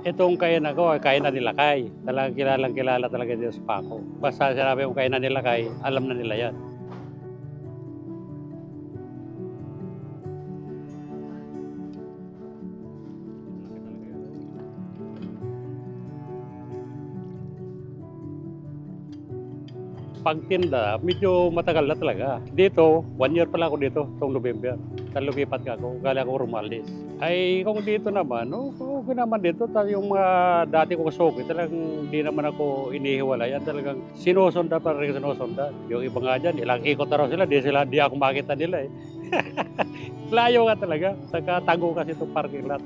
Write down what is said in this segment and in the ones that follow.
Itong kainan ko ay kainan ni Lakay. Talagang kilalang-kilala talaga dito sa Paco. Basta sinabi mong kainan ni Lakay, alam na nila 'yan. Pagtinda, medyo matagal na talaga. Dito, 1 year pa lang ako dito, itong November. Lumipat nga ako, galing ako Romaldez. Ay kung dito naman, okey naman dito yung mga dati kong suki talagang di naman ako inihiwalayan, talagang sinusundan pa rin sinusundan. Yung iba nga diyan ilang ikot na raw sila, di ako makita nila, eh. Layo nga talaga, saka tago kasi itong parking lot.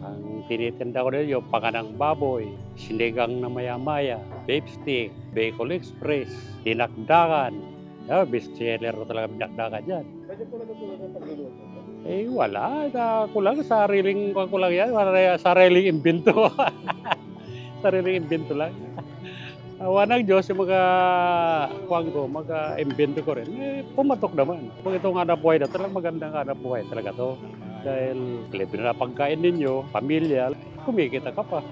Ang tinitinda ko rin yung pakanang baboy, sinigang na maya-maya, beef stick, Bicol Express, dinakdakan. Best seller ko talaga dinakdakan yan. Medyo po natutulog ng pagluluto. Wala, ako lang, sariling kuwan ko lang yan, sariling imbento. Sariling imbento lang. Awa ng Diyos yung mga kuwan ko, mga imbento ko rin, pumatok naman. Kung itong hanapbuhay na talagang magandang hanapbuhay talaga 'to. Dahil libre na pagkain ninyo, pamilya, kumikita ka pa.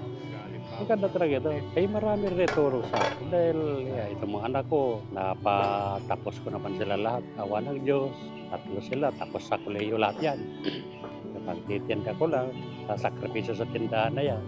Maganda talaga ito. Marami rin itulong sa'kin dahil itong mga anak ko, napatapos ko naman sila lahat. Awa ng Diyos, 3 sila, tapos sa kolehiyo lahat 'yan. Pagtitinda ko lang, sasakripisyo sa tindahan na 'yan.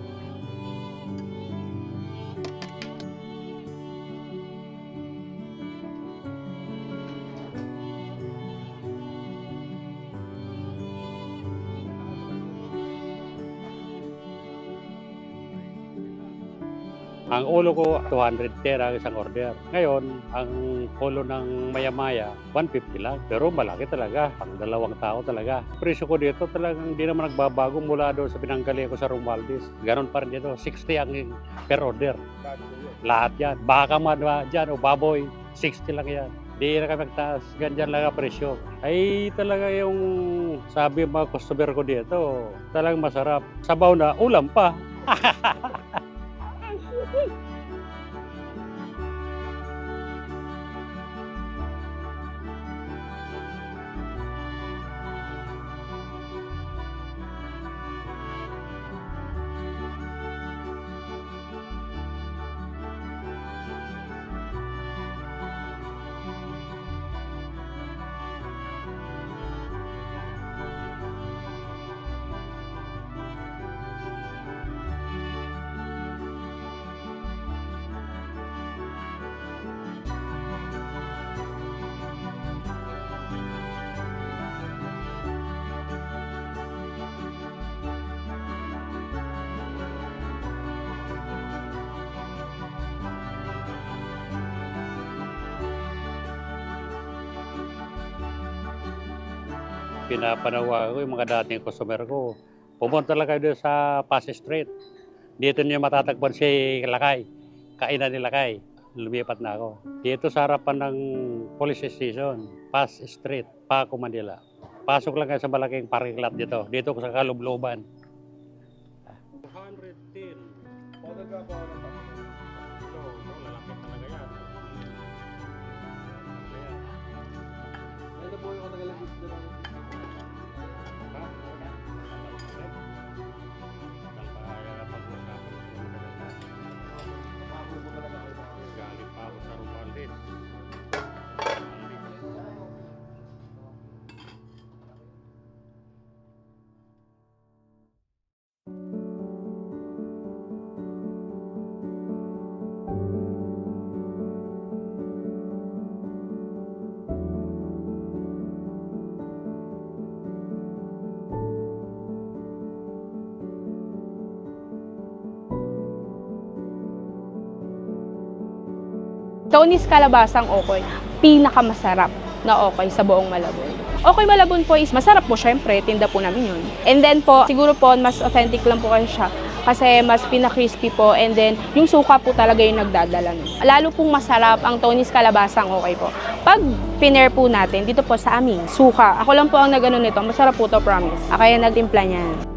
Ang ulo ko 210 ang isang order. Ngayon, ang ulo ng maya-maya 150 lang. Pero malaki talaga, pang 2 tao talaga. Presyo ko dito talagang hindi naman nagbabago mula doon sa pinanggalingan ko sa Romualdez. Ganon pa rin dito, 60 ang per order. Bago po yun. Lahat yan. Baka man dyan o baboy, 60 lang yan. Di na kami magtaas, ganyan lang ang presyo. Ay talaga yung sabi mga customer ko dito, talagang masarap. Sabaw na, ulam pa. Pinapanawagan ko yung mga dating customer ko, pumunta lang kayo doon sa Pasig Street. Dito niyo matatagpuan si Lakay, kainan ni Lakay. Lumipat na ako. Dito sa harapan ng police station, Pasig Street, Paco, Manila. Pasok lang kayo sa malaking parking lot dito. Dito ko sa kalubloban. 210. O nagkakawa ng pag Lalapit talaga yan. Ano po yung katagalagis na lang? Bago po talaga kayo sa akin. Galing pa ako sa Romualdez. Tony's Kalabasang Okoy, pinakamasarap na Okoy sa buong Malabon. Okoy Malabon po is masarap po syempre, tinda po namin yun. And then po, siguro po mas authentic lang po kasi siya kasi mas pina-crispy po and then yung suka po talaga yung nagdadala nun. Lalo pong masarap ang Tony's Kalabasang Okoy po. Pag pinair po natin dito po sa amin, suka. Ako lang po ang nag-ano nito, masarap po to, promise. Kaya nagtimpla niyan.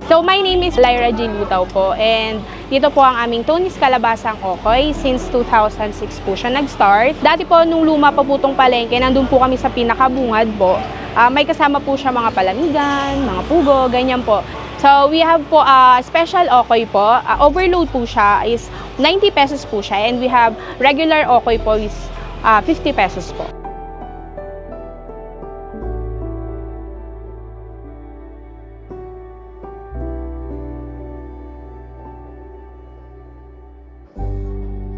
So, my name is Lyra G. Lutaw po, and dito po ang aming Tony's Kalabasang Okoy. Since 2006 po siya nag-start. Dati po, nung luma pa po itong palengke, nandun po kami sa pinakabungad po. May kasama po siya mga palamigan, mga pugo, ganyan po. So, we have po special okoy po. Overload po siya is 90 pesos po siya, and we have regular okoy po is 50 pesos po.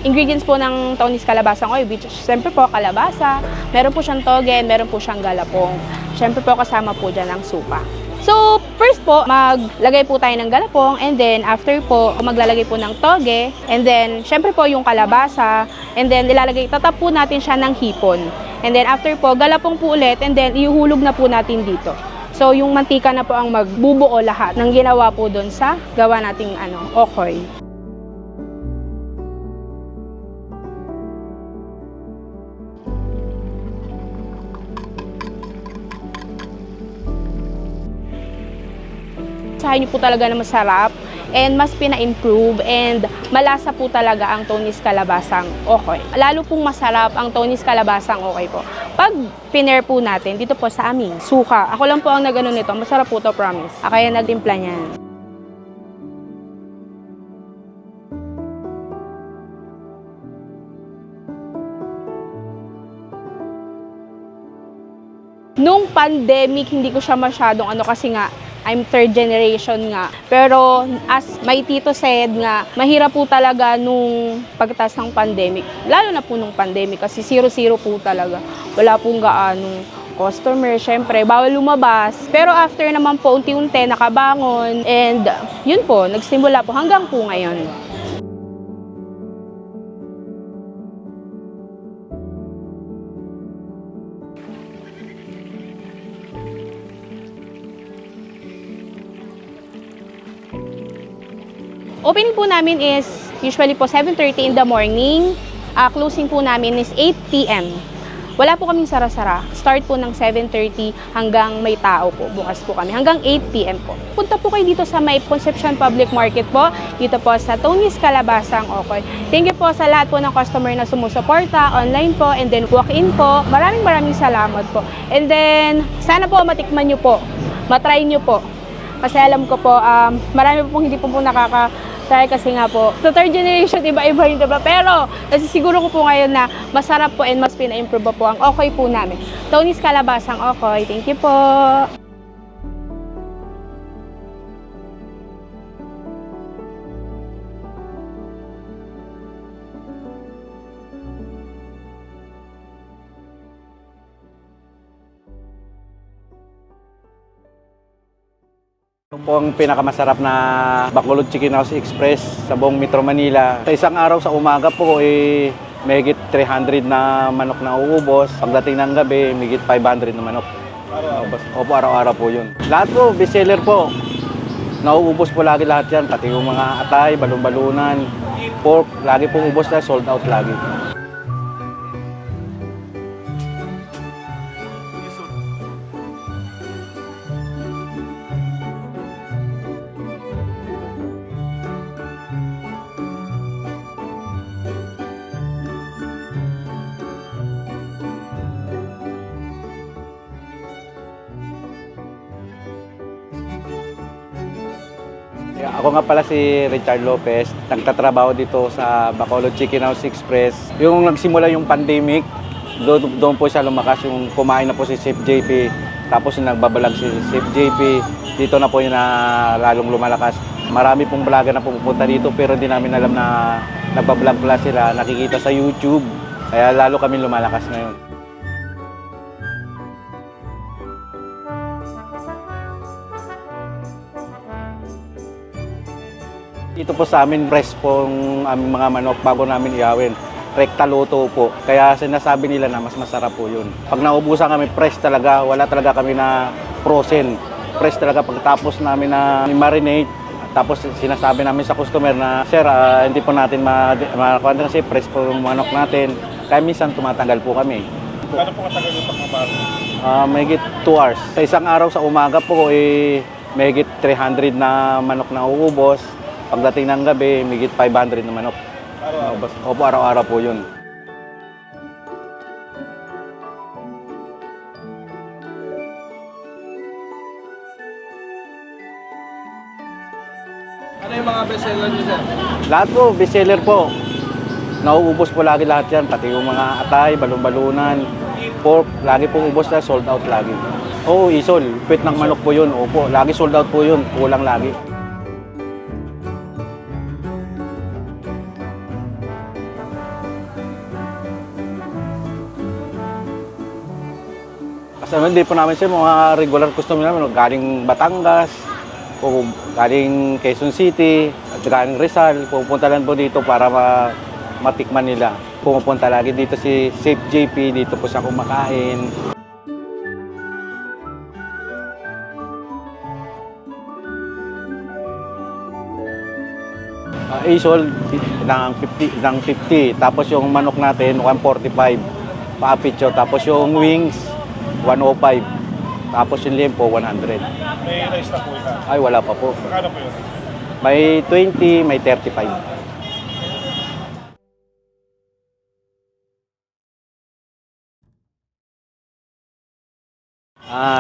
Ingredients po ng Tony's Kalabasang Okoy, which siyempre po kalabasa, meron po siyang toge, meron po siyang galapong. Siyempre po kasama po dyan ang suka. So, first po, maglagay po tayo ng galapong, and then after po, maglalagay po ng toge, and then siyempre po yung kalabasa, and then tatap po natin siya ng hipon. And then after po, galapong po ulit, and then ihuhulog na po natin dito. So, yung mantika na po ang magbubuo lahat ng ginawa po doon sa gawa nating okoy. Sahin niyo po talaga na masarap and mas pina-improve and malasa po talaga ang Tony's Kalabasang Okoy. Lalo pong masarap ang Tony's Kalabasang Okoy po. Pag piner po natin dito po sa amin, suka. Ako lang po ang nagano nito. Masarap po to, promise. Kaya nagtimpla niyan. Nung pandemic, hindi ko siya masyadong kasi nga, I'm third generation nga. Pero as my tito said nga, mahirap po talaga nung pagtas ng pandemic. Lalo na po nung pandemic kasi 0-0 po talaga. Wala pong gaano customer, syempre, bawal lumabas. Pero after naman po, unti-unti nakabangon. And yun po, nagsimula po hanggang po ngayon. Opening po namin is usually po 7:30 in the morning. Closing po namin is 8 p.m. Wala po kaming sara-sara. Start po ng 7:30 hanggang may tao po. Bukas po kami hanggang 8 p.m. po. Punta po kayo dito sa may Concepcion Public Market po. Dito po sa Tony's Kalabasang Okoy. Thank you po sa lahat po ng customer na sumusuporta, online po, and then walk-in po. Maraming salamat po. And then, sana po matikman nyo po. Matry nyo po. Kasi alam ko po, marami po hindi po nakaka-try kasi nga po, sa third generation, iba-iba yung diba? Pero, nasisiguro ko po ngayon na masarap po and mas pina-improve po ang okoy po namin. Tony's Kalabasang Okoy. Thank you po! Ito po ang pinakamasarap na Bacolod Chicken House Express sa buong Metro Manila. Sa isang araw sa umaga po, mahigit 300 na manok na uubos. Pagdating ng gabi, mahigit 500 na manok. Opo, araw-araw po yun. Lahat po, bestseller po. Nauubos po lagi lahat yan. Pati yung mga atay, balon-balunan, pork, lagi po ubos na, sold out lagi. Ako nga pala si Richard Lopez, nagtatrabaho dito sa Bacolod Chicken House Express. Yung nagsimula yung pandemic, doon po siya lumakas, yung kumain na po si Chef JP, tapos yung nagbabalag si Chef JP, dito na po yung lalong lumalakas. Marami pong vlogger na pupunta dito pero hindi namin alam na nagbablog pala sila, nakikita sa YouTube, kaya lalo kami lumalakas ngayon. Dito po sa amin, fresh po ang aming mga manok bago namin iawin. Rekta luto po. Kaya sinasabi nila na mas masarap po yun. Pag naubusan kami, fresh talaga. Wala talaga kami na frozen. Fresh talaga pagkatapos namin na marinate. Tapos sinasabi namin sa customer na, Sir, hindi po natin makakuha kasi fresh po yung manok natin. Kaya minsan tumatagal po kami. Gano'n po katagal yung pagmamahal? Mahigit 2 hours. Sa isang araw sa umaga po, Mahigit 300 na manok na uubos. Pagdating ng gabi, mahigit 500 na manok. Araw-araw. Opo, araw-araw po yun. Ano yung mga bestseller niyo, sir? Lahat po, bestseller po. Nauubos po lagi lahat yan, pati yung mga atay, balon-balunan, pork, lagi po ubos na, sold out lagi. Oo, isol, pit ng manok po yun, opo, lagi sold out po yun, kulang lagi. Kasi hindi po namin sir, mga regular customer namin, galing Batangas, o galing Quezon City, at galing Rizal, pupunta lang po dito para matikman nila. Pumupunta lagi dito si Chef JP, dito po siya kumakain. Isol, ng 50. Tapos yung manok natin, 145. Paapityo. Tapos yung wings, 105. Tapos yung limpo, 100. May rice na po ito. Ay, wala pa po. Magkano po yun? May 20, may 35.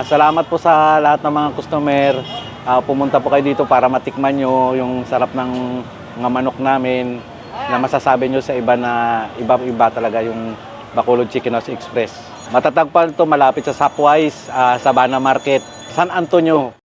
Salamat po sa lahat ng mga customer. Pumunta po kayo dito para matikman nyo yung sarap ng mga manok namin na masasabi nyo sa iba na iba-iba talaga yung Bacolod Chicken House Express. Matatagpuan to malapit sa Sapwise, Sabana Market, San Antonio.